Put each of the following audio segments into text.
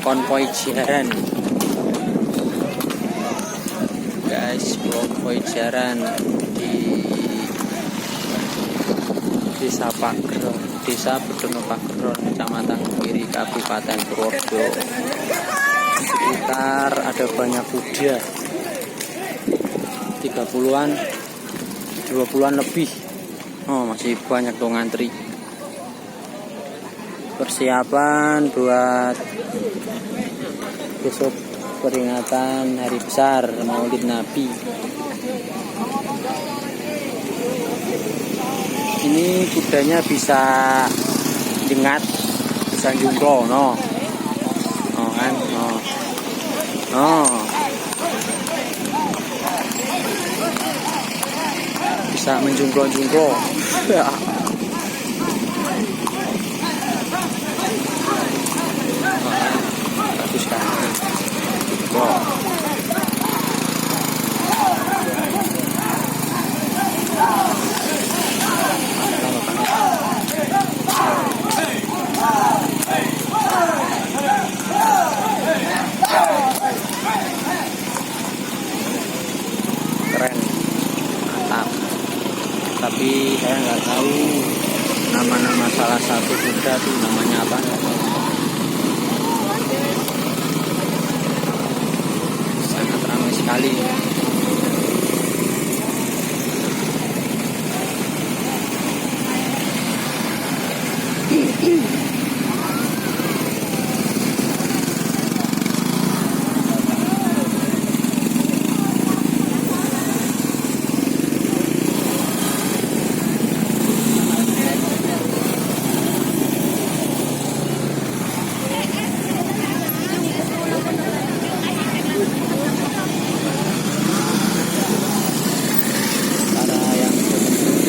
konvoi jaran guys, konvoi jaran di Desa Pagron, Desa Bedono Pagron, Kecamatan Kiri, Kabupaten Purworejo. Sekitar ada banyak kuda, 30-an 20-an lebih. Oh, masih banyak tuh ngantri. Persiapan buat besok peringatan hari besar Maulid Nabi. Ini kudanya bisa jengat, bisa jungklo, no. Oh kan, no. Oh. Bisa menjungklo-jungklo. Bagus kan. Wow. Keren, mantap. Tapi saya nggak tahu nama-nama salah satu kuda tuh namanya apa. Sangat ramai sekali.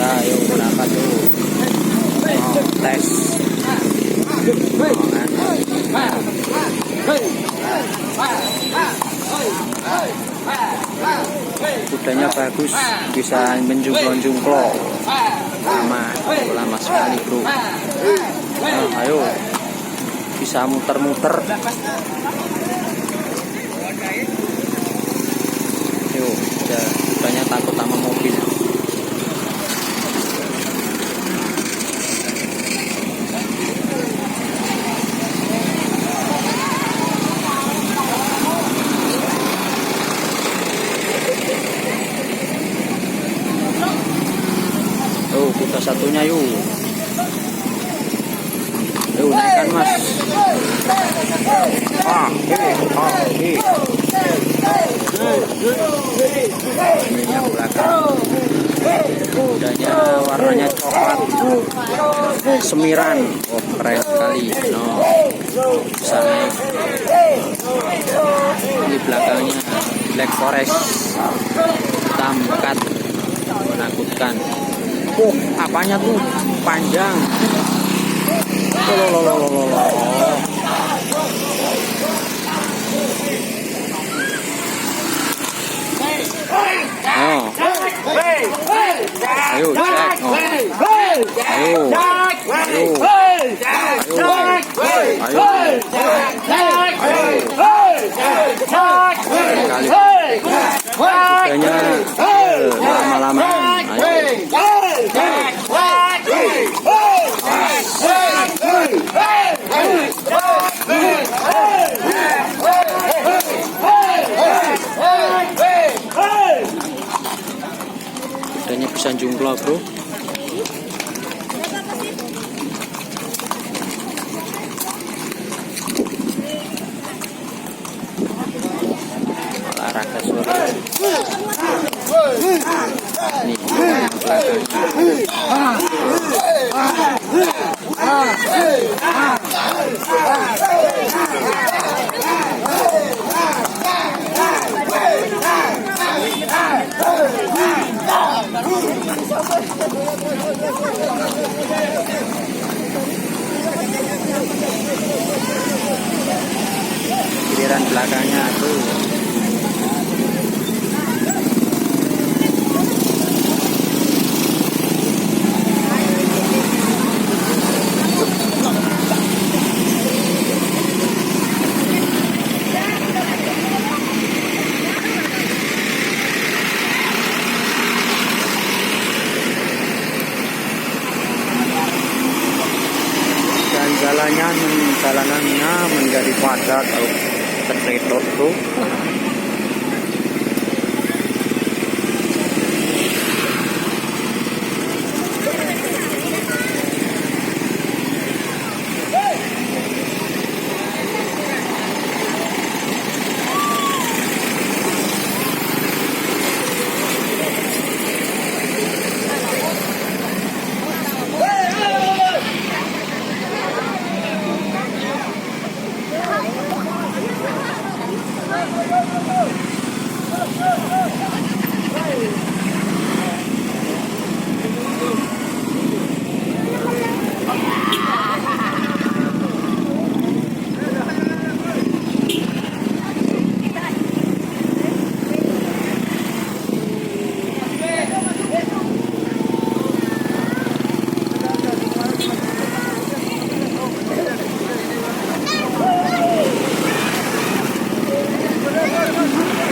Ayo berangkat tuh. Oh, tes. Kudanya bagus, bisa menjungklo-jungklo. Lama sekali bro. Oh, ayo, bisa muter-muter. Yuk, kudanya takut sama mobil. Kuda satunya yuk. Yuk naikkan mas. Ini yang belakang. Kudanya warnanya coklat semiran. Oh keren sekali. No, bisa naik. Ini belakangnya Black Forest hitam pekat, menakutkan. Oh, apanya tuh panjang. Oh. Ayo cek. Oh. Ayo. Kudanya lama-lama. Kudanya bisa jungklo bro. Olahraga suara. Nih giliran belakangnya tuh. jalanannya menjadi padat atau tersedot tuh.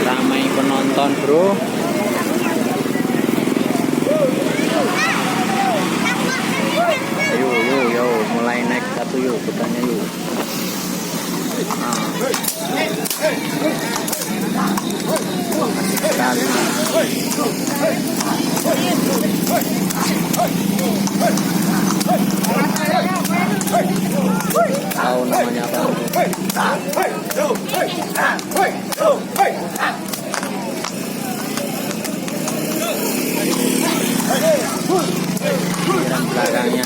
Ramai penonton, bro. Yo, mulai naik satu yuk, kutanya yuk. Sekali. Tahu namanya apa? Pikiran belakangnya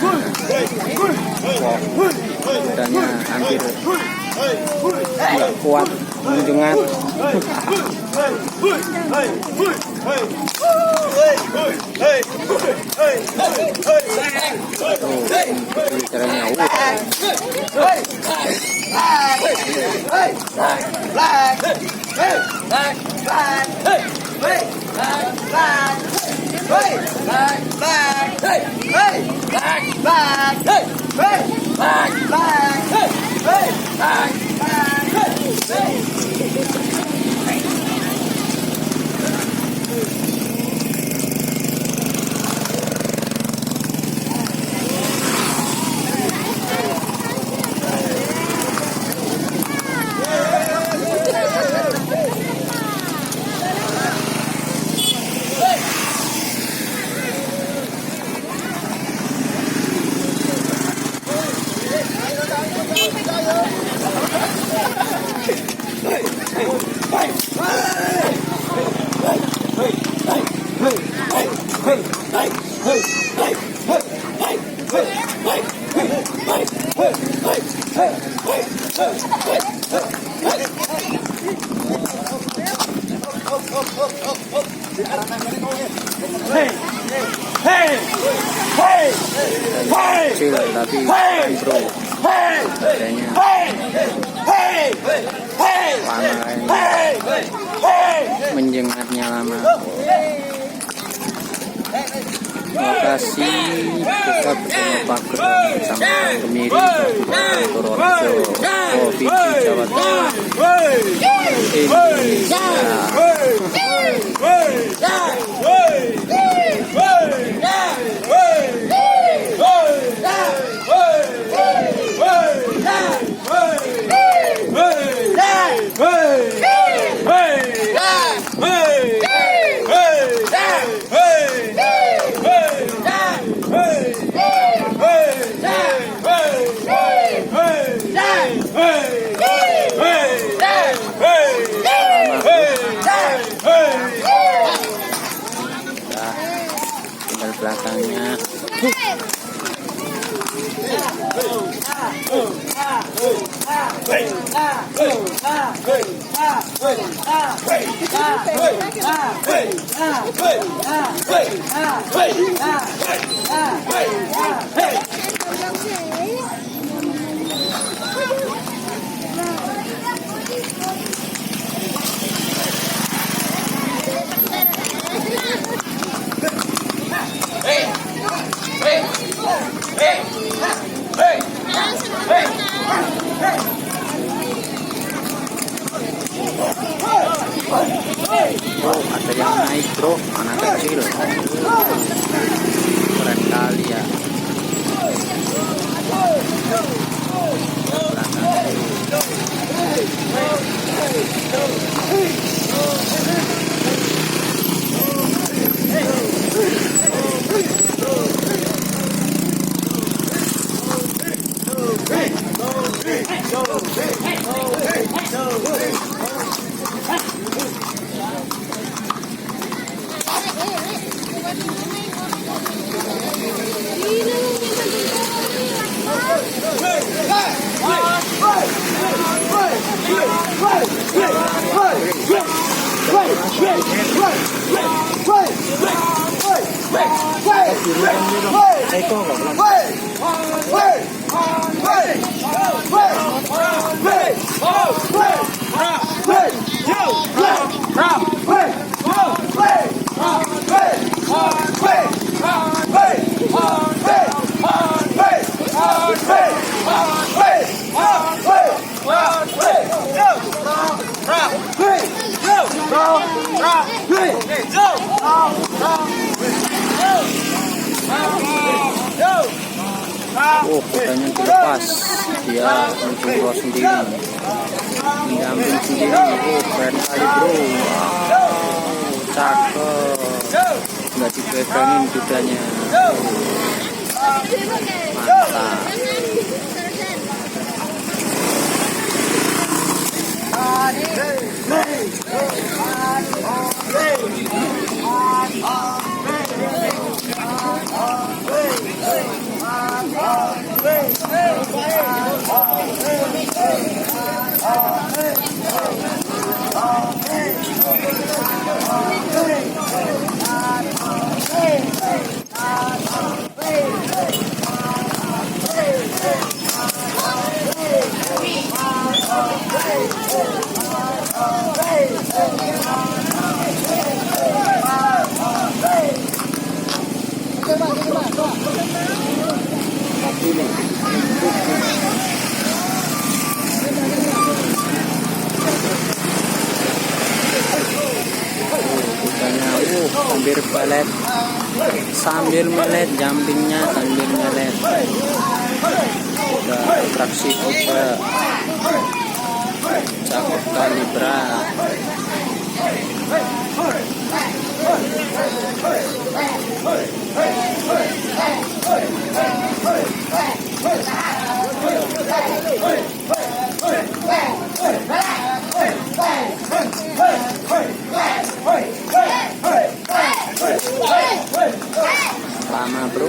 badannya hampir nggak kuat menjengat. Kecil tapi bro, kayaknya menjengatnya lama. Lokasi kita bersama Pak Guru sama Kemiri Purworejo, Provinsi Jawa Tengah, Indonesia. Belakangnya ada yang naik bro, anak kecil, keren kali ya. Oh, kudanya dilepas, dia menjungkir sendiri, mendamping sendiri. Oh, keren kali bro, wow, cakep, nggak dipegangin kudanya. Mantap. Sambil balet, sambil melet, jumpingnya sambil melet. Udah atraksi juga, cakep kali bra. Lama bro.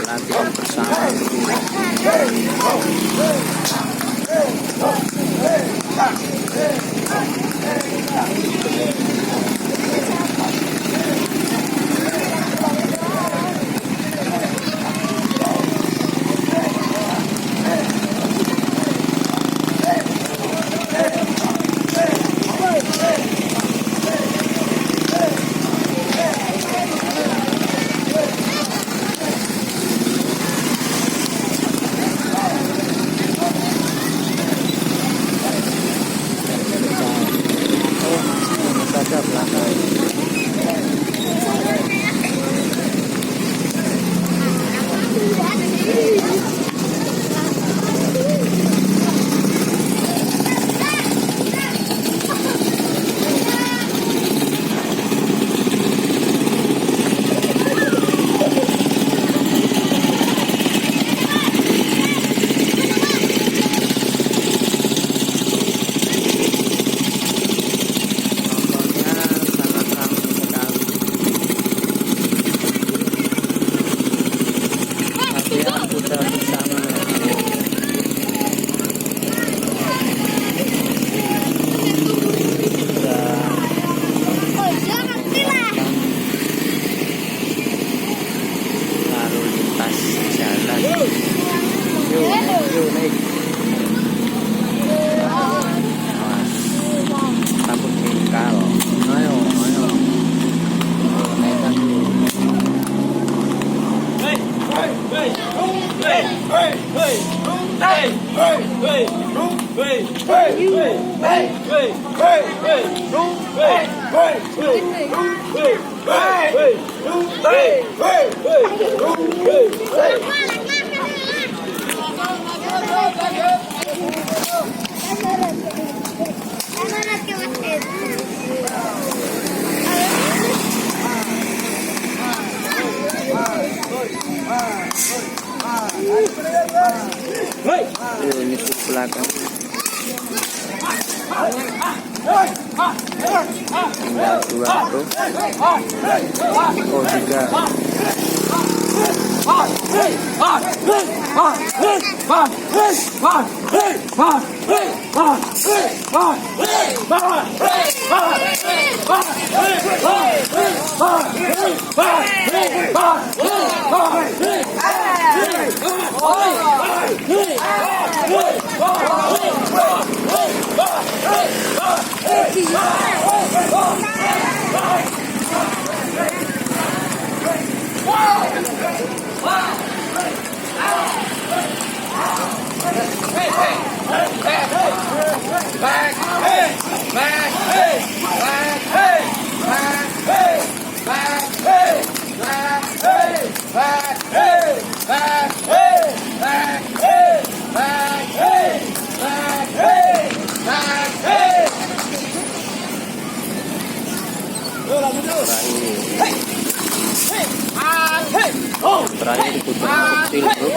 Latihan bersama lalu lintas jalan. Ini ke belakang. Tinggal 2 bro. Oh 3. Terakhir diputar kecil bro.